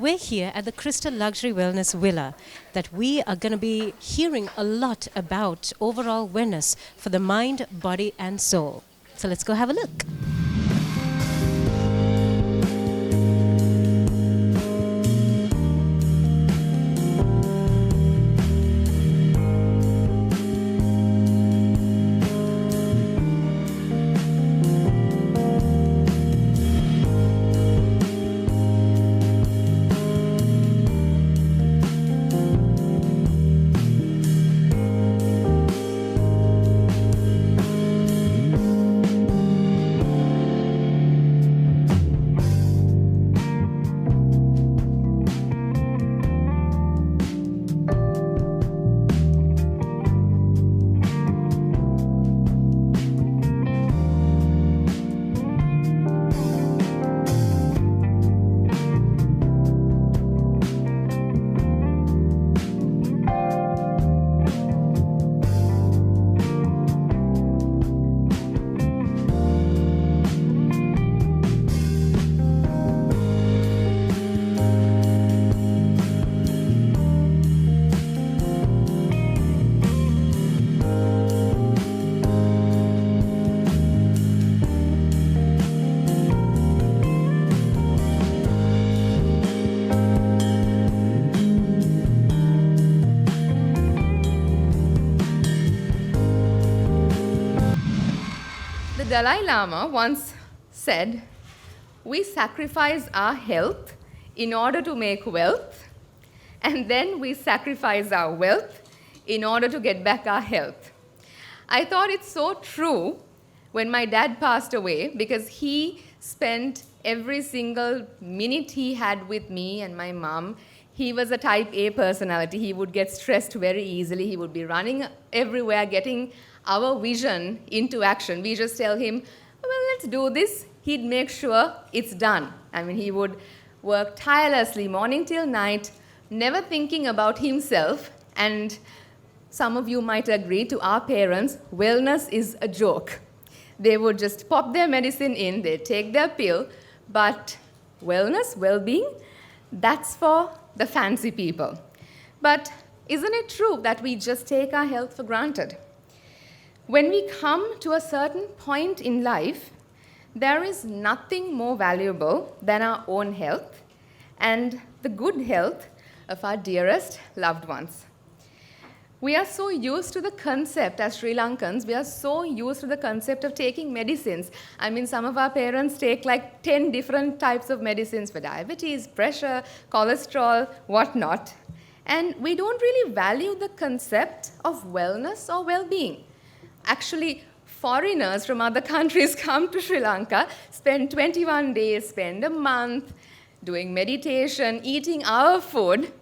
we're here at the Crystal Luxury Wellness Villa that we are going to be hearing a lot about overall wellness for the mind, body, and soul. So let's go have a look. The Dalai Lama once said, "We sacrifice our health in order to make wealth, and then we sacrifice our wealth in order to get back our health." I thought it's so true when my dad passed away, because he spent every single minute he had with me and my mom. He was a type A personality. He would get stressed very easily. He would be running everywhere, getting our vision into action. We just tell him, well, let's do this. He'd make sure it's done. I mean, he would work tirelessly, morning till night, never thinking about himself. And some of you might agree, to our parents, wellness is a joke. They would just pop their medicine in, they'd take their pill, but wellness, well-being, that's for the fancy people. But isn't it true that we just take our health for granted? When we come to a certain point in life, there is nothing more valuable than our own health and the good health of our dearest loved ones. We are so used to the concept, as Sri Lankans, we are so used to the concept of taking medicines. I mean, some of our parents take like 10 different types of medicines for diabetes, pressure, cholesterol, whatnot. And we don't really value the concept of wellness or well-being. Actually, foreigners from other countries come to Sri Lanka, spend 21 days, spend a month doing meditation, eating our food,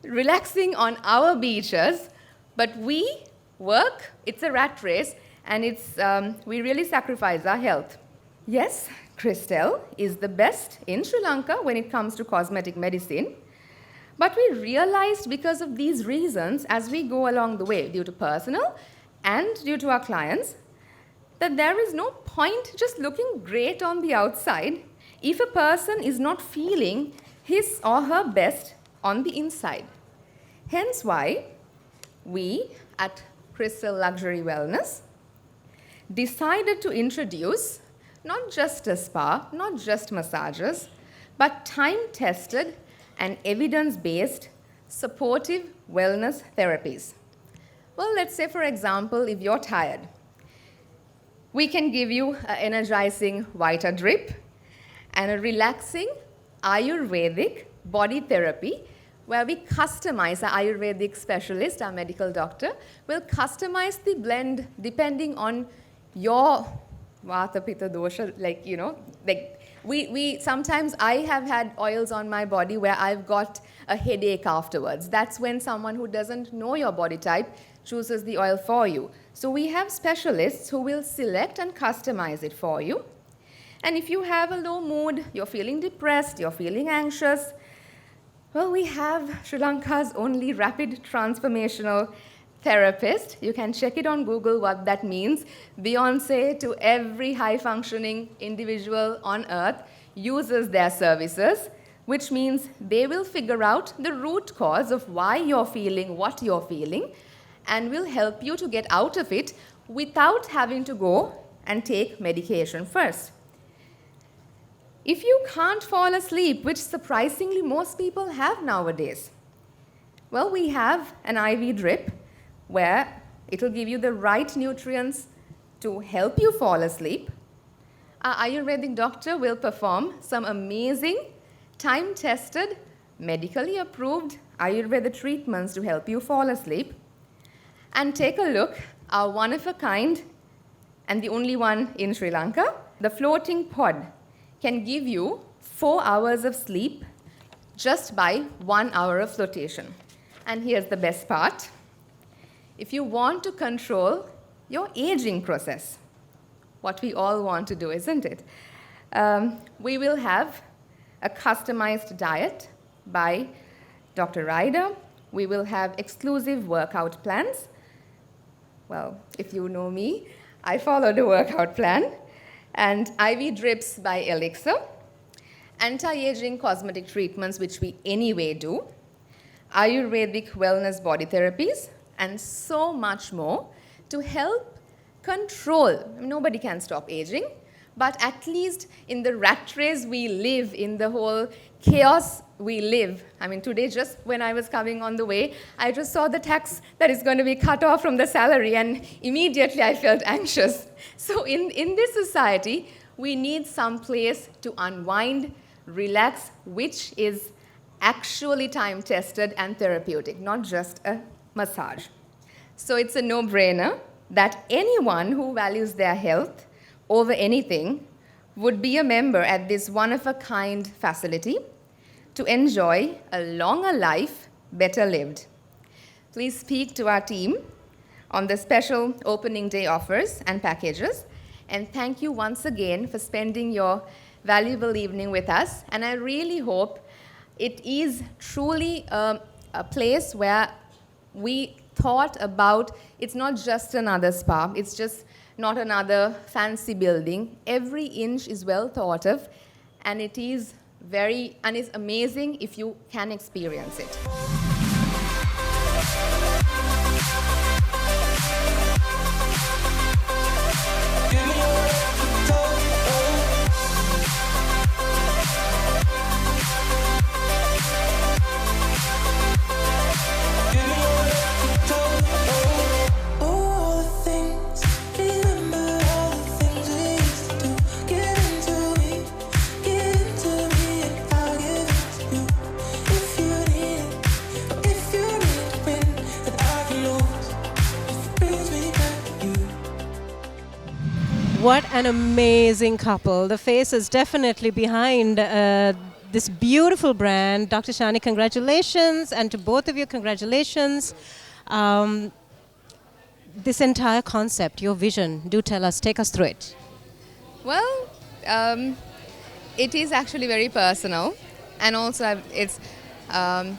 relaxing on our beaches, but we work, it's a rat race, and we really sacrifice our health. Yes, Crystal is the best in Sri Lanka when it comes to cosmetic medicine, but we realized because of these reasons as we go along the way, due to personal and due to our clients, that there is no point just looking great on the outside if a person is not feeling his or her best on the inside. Hence why we at Crystal Luxury Wellness decided to introduce not just a spa, not just massages, but time-tested and evidence-based supportive wellness therapies. Well, let's say, for example, if you're tired, we can give you an energizing Vita drip and a relaxing Ayurvedic body therapy where we customize, our Ayurvedic specialist, our medical doctor, will customize the blend depending on your Vata, Pitta, Dosha, sometimes I have had oils on my body where I've got a headache afterwards. That's when someone who doesn't know your body type chooses the oil for you. So we have specialists who will select and customize it for you. And if you have a low mood, you're feeling depressed, you're feeling anxious, well, we have Sri Lanka's only rapid transformational therapist. You can check it on Google what that means. Beyonce to every high-functioning individual on earth uses their services. which means they will figure out the root cause of why you're feeling what you're feeling and will help you to get out of it without having to go and take medication first. If you can't fall asleep, which surprisingly most people have nowadays, well, we have an IV drip where it will give you the right nutrients to help you fall asleep. Our Ayurvedic doctor will perform some amazing, time-tested, medically approved Ayurveda treatments to help you fall asleep. And take a look, our one-of-a-kind and the only one in Sri Lanka, the floating pod can give you 4 hours of sleep just by 1 hour of flotation. And here's the best part. If you want to control your aging process, what we all want to do, isn't it? We will have a customized diet by Dr. Ryder. We will have exclusive workout plans. Well, if you know me, I follow the workout plan. And IV drips by Elixir, anti-aging cosmetic treatments, which we anyway do, Ayurvedic wellness body therapies, and so much more to help control. Nobody can stop aging, but at least in the rat race we live, in the whole chaos we live. I mean, today, just when I was coming on the way, I just saw the tax that is going to be cut off from the salary, and immediately I felt anxious. So in this society, we need some place to unwind, relax, which is actually time-tested and therapeutic, not just a massage. So it's a no-brainer that anyone who values their health over anything would be a member at this one-of-a-kind facility to enjoy a longer life, better lived. Please speak to our team on the special opening day offers and packages. And thank you once again for spending your valuable evening with us. And I really hope it is truly a place where we thought about, it's not just another spa, it's just not another fancy building. Every inch is well thought of, and it is it's amazing if you can experience it. What an amazing couple. The face is definitely behind this beautiful brand. Dr. Shani, congratulations. And to both of you, congratulations. This entire concept, your vision, do tell us, take us through it. Well, it is actually very personal. And also it's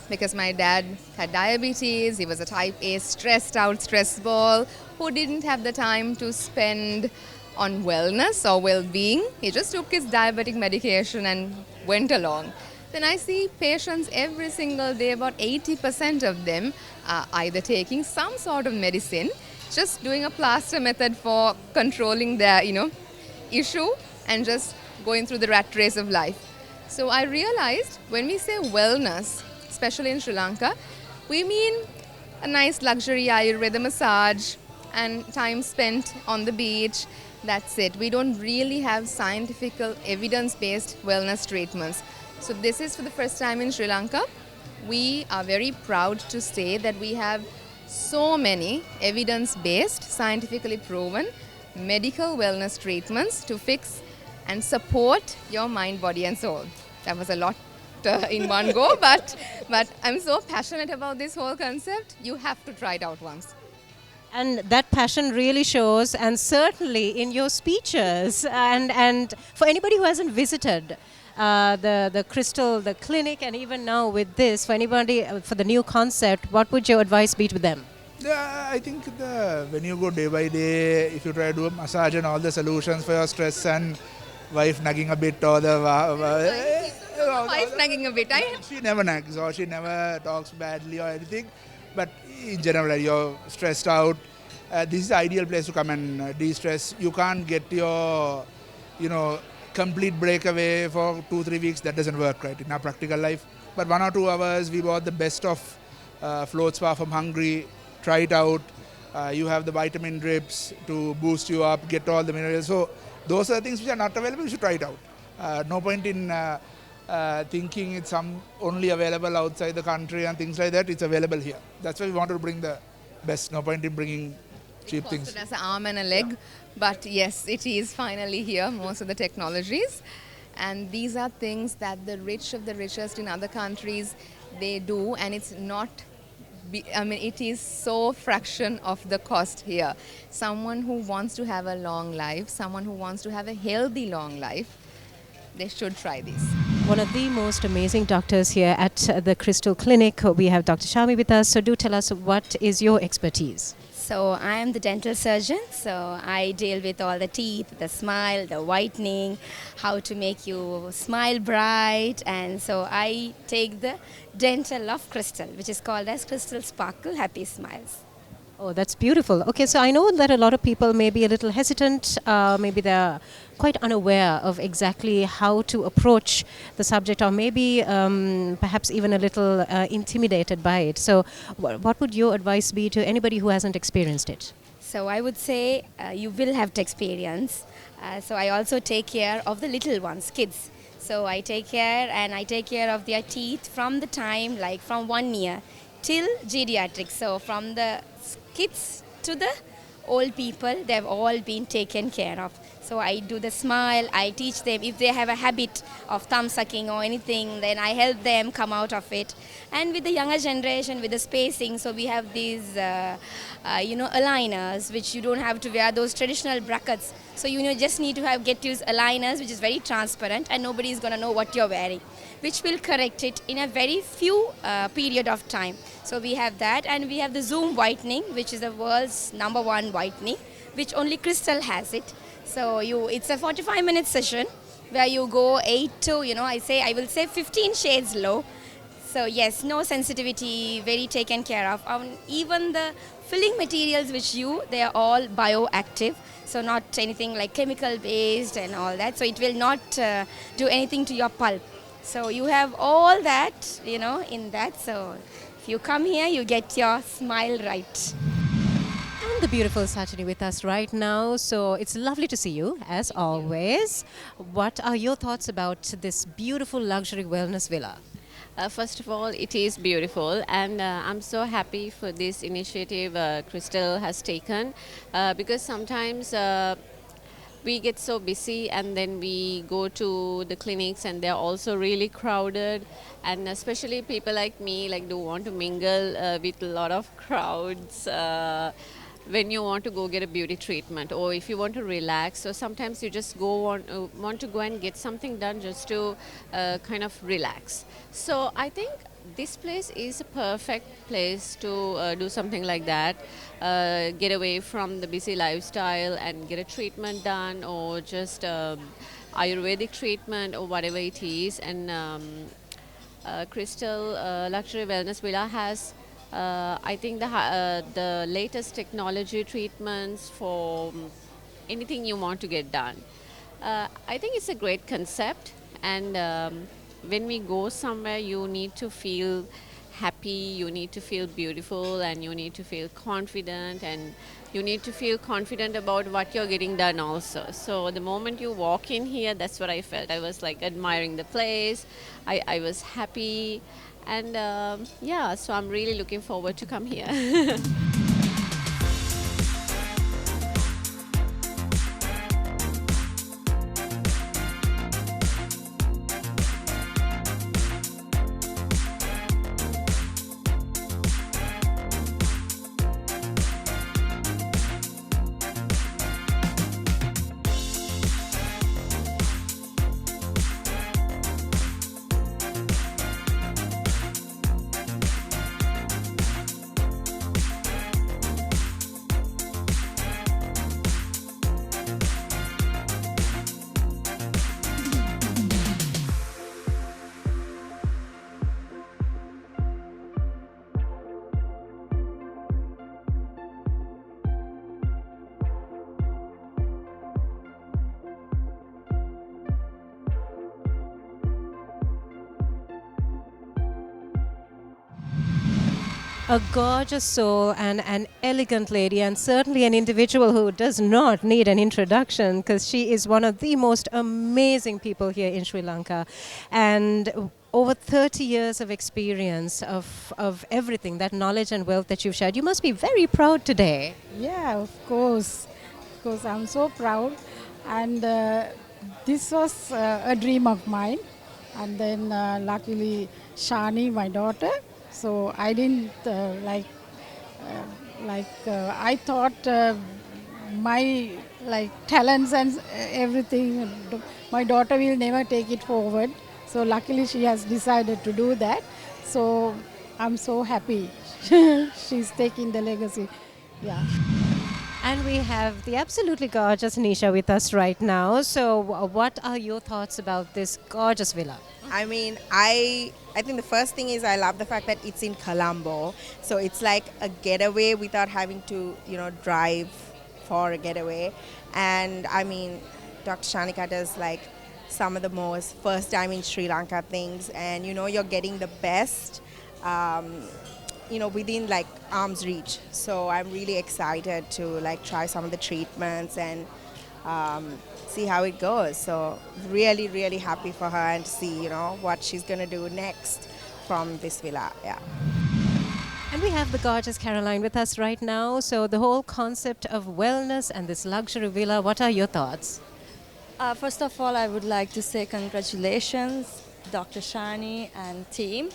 because my dad had diabetes. He was a type A stressed out stress ball who didn't have the time to spend on wellness or well-being. He just took his diabetic medication and went along. Then I see patients every single day, about 80% of them are either taking some sort of medicine, just doing a plaster method for controlling their, issue and just going through the rat race of life. So I realized when we say wellness, especially in Sri Lanka, we mean a nice luxury Ayurveda massage and time spent on the beach. That's it. We don't really have scientific, evidence-based wellness treatments. So this is for the first time in Sri Lanka. We are very proud to say that we have so many evidence-based, scientifically proven medical wellness treatments to fix and support your mind, body and soul. That was a lot in one go, but I'm so passionate about this whole concept. You have to try it out once. And that passion really shows, and certainly in your speeches. And for anybody who hasn't visited the Crystal, the clinic, and even now with this, for anybody, for the new concept, what would your advice be to them? Yeah, I think when you go day by day, if you try to do a massage and all the solutions for your stress and wife nagging a bit or the no, Why is nagging a bit? she never nags or she never talks badly or anything. But in general, you're stressed out. This is the ideal place to come and de-stress. You can't get your, complete breakaway for 2-3 weeks. That doesn't work, right, in our practical life. But 1 or 2 hours, we bought the best of float spa from Hungary. Try it out. You have the vitamin drips to boost you up, get all the minerals. So those are the things which are not available. You should try it out. No point in thinking it's only available outside the country and things like that. It's available here. That's why we want to bring the best. No point in bringing cheap things. As an arm and a leg, but yes, it is finally here. Most of the technologies, and these are things that the rich of the richest in other countries they do, and it's not. It is so fraction of the cost here. Someone who wants to have a long life, someone who wants to have a healthy long life, they should try this. One of the most amazing doctors here at the Crystal Clinic. We have Dr. Shami with us. So do tell us, what is your expertise? So I am the dental surgeon, so I deal with all the teeth, the smile, the whitening, how to make you smile bright, and so I take the dental of Crystal, which is called as Crystal Sparkle Happy Smiles. Oh, that's beautiful. Okay, so I know that a lot of people may be a little hesitant, maybe they're quite unaware of exactly how to approach the subject, or maybe perhaps even a little intimidated by it. So what would your advice be to anybody who hasn't experienced it? So I would say you will have to experience. So I also take care of the little ones, kids. So I take care of their teeth from the time, like from 1 year till geriatrics. So from the kids to the old people, they've all been taken care of. So I do the smile, I teach them. If they have a habit of thumb sucking or anything, then I help them come out of it. And with the younger generation, with the spacing, so we have these aligners, which you don't have to wear those traditional brackets. So you just need to get use aligners, which is very transparent, and nobody is going to know what you're wearing, which will correct it in a very few period of time. So we have that, and we have the Zoom whitening, which is the world's #1 whitening, which only Crystal has it. So it's a 45-minute session where you go 8 to, I will say 15 shades low. So yes, no sensitivity, very taken care of. Even the filling materials they are all bioactive. So not anything like chemical based and all that. So it will not do anything to your pulp. So you have all that, in that. So if you come here, you get your smile right. And the beautiful Sachini with us right now. So it's lovely to see you, as always. What are your thoughts about this beautiful luxury wellness villa? First of all, it is beautiful, and I'm so happy for this initiative Crystal has taken, because sometimes we get so busy and then we go to the clinics and they're also really crowded, and especially people like me do want to mingle with a lot of crowds when you want to go get a beauty treatment, or if you want to relax. So sometimes you just want to go and get something done just to kind of relax. So I think this place is a perfect place to do something like that, get away from the busy lifestyle and get a treatment done, or just Ayurvedic treatment or whatever it is. And Crystal Luxury Wellness Villa has I think the latest technology treatments for anything you want to get done. I think it's a great concept, and when we go somewhere, you need to feel happy, you need to feel beautiful, and you need to feel confident, and you need to feel confident about what you're getting done also. So the moment you walk in here, that's what I felt. I was admiring the place, I was happy, and so I'm really looking forward to come here. a gorgeous soul and an elegant lady, and certainly an individual who does not need an introduction, because she is one of the most amazing people here in Sri Lanka. And over 30 years of experience of everything, that knowledge and wealth that you've shared. You must be very proud today. Yeah, of course. Of course, I'm so proud. And this was a dream of mine. And then luckily, Shani, my daughter. So I didn't I thought my talents and everything, my daughter will never take it forward. So luckily she has decided to do that. So I'm so happy she's taking the legacy. Yeah. And we have the absolutely gorgeous Nisha with us right now. So what are your thoughts about this gorgeous villa? I mean, I think the first thing is I love the fact that it's in Colombo. So it's like a getaway without having to, drive for a getaway. And I mean, Dr. Shanika does like some of the most first time in Sri Lanka things, and you're getting the best within like arm's reach. So I'm really excited to like try some of the treatments and see how it goes. So really, really happy for her and to see, what she's gonna do next from this villa. Yeah. And we have the gorgeous Caroline with us right now. So the whole concept of wellness and this luxury villa, what are your thoughts? First of all, I would like to say congratulations, Dr. Shani and team.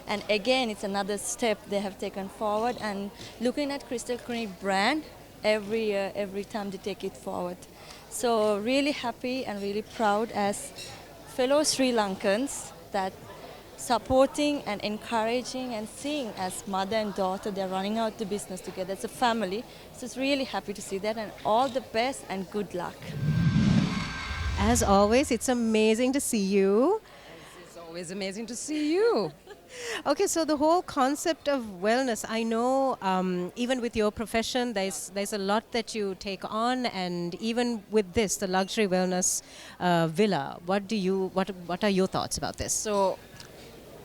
And again, it's another step they have taken forward. And looking at Crystal Clinic brand, every year, every time they take it forward. So really happy and really proud as fellow Sri Lankans that supporting and encouraging and seeing as mother and daughter, they're running out the business together. It's a family. So it's really happy to see that, and all the best and good luck. As always, it's amazing to see you. It's always amazing to see you. Okay, so the whole concept of wellness, I know even with your profession, there's a lot that you take on, and even with this, the luxury wellness villa, what are your thoughts about this? So,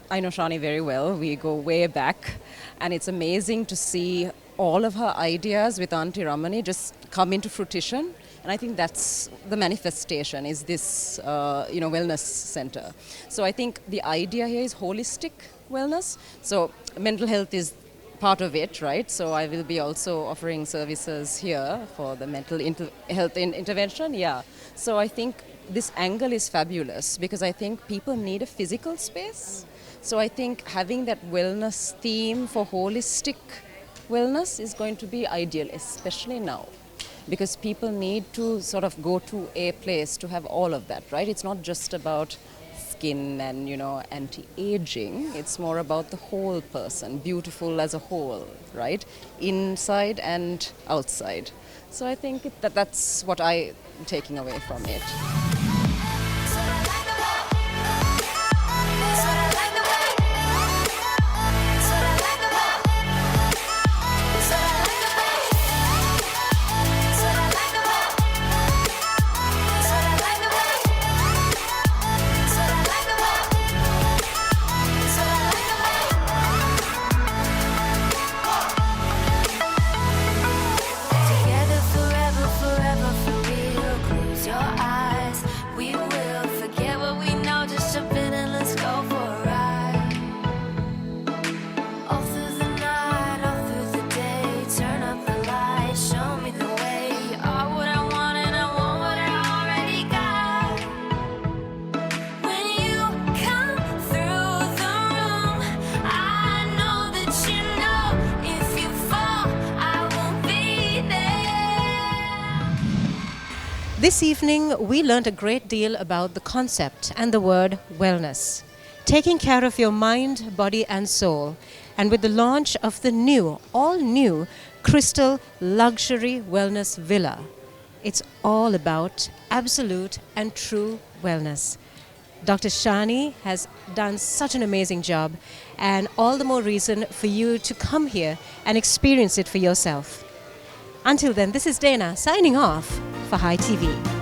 I know Shani very well. We go way back, and it's amazing to see all of her ideas with Auntie Ramani just come into fruition. And I think that's the manifestation, is this wellness center. So I think the idea here is holistic wellness. So mental health is part of it, right? So I will be also offering services here for the mental health intervention. Yeah. So I think this angle is fabulous because I think people need a physical space. So I think having that wellness theme for holistic wellness is going to be ideal, especially now. Because people need to sort of go to a place to have all of that, right? It's not just about skin and, anti-aging. It's more about the whole person, beautiful as a whole, right? Inside and outside. So I think that's what I'm taking away from it. This evening, we learned a great deal about the concept and the word wellness. Taking care of your mind, body and soul. And with the launch of the all new Crystal Luxury Wellness Villa, it's all about absolute and true wellness. Dr. Shani has done such an amazing job, and all the more reason for you to come here and experience it for yourself. Until then, this is Dana signing off for Hi TV.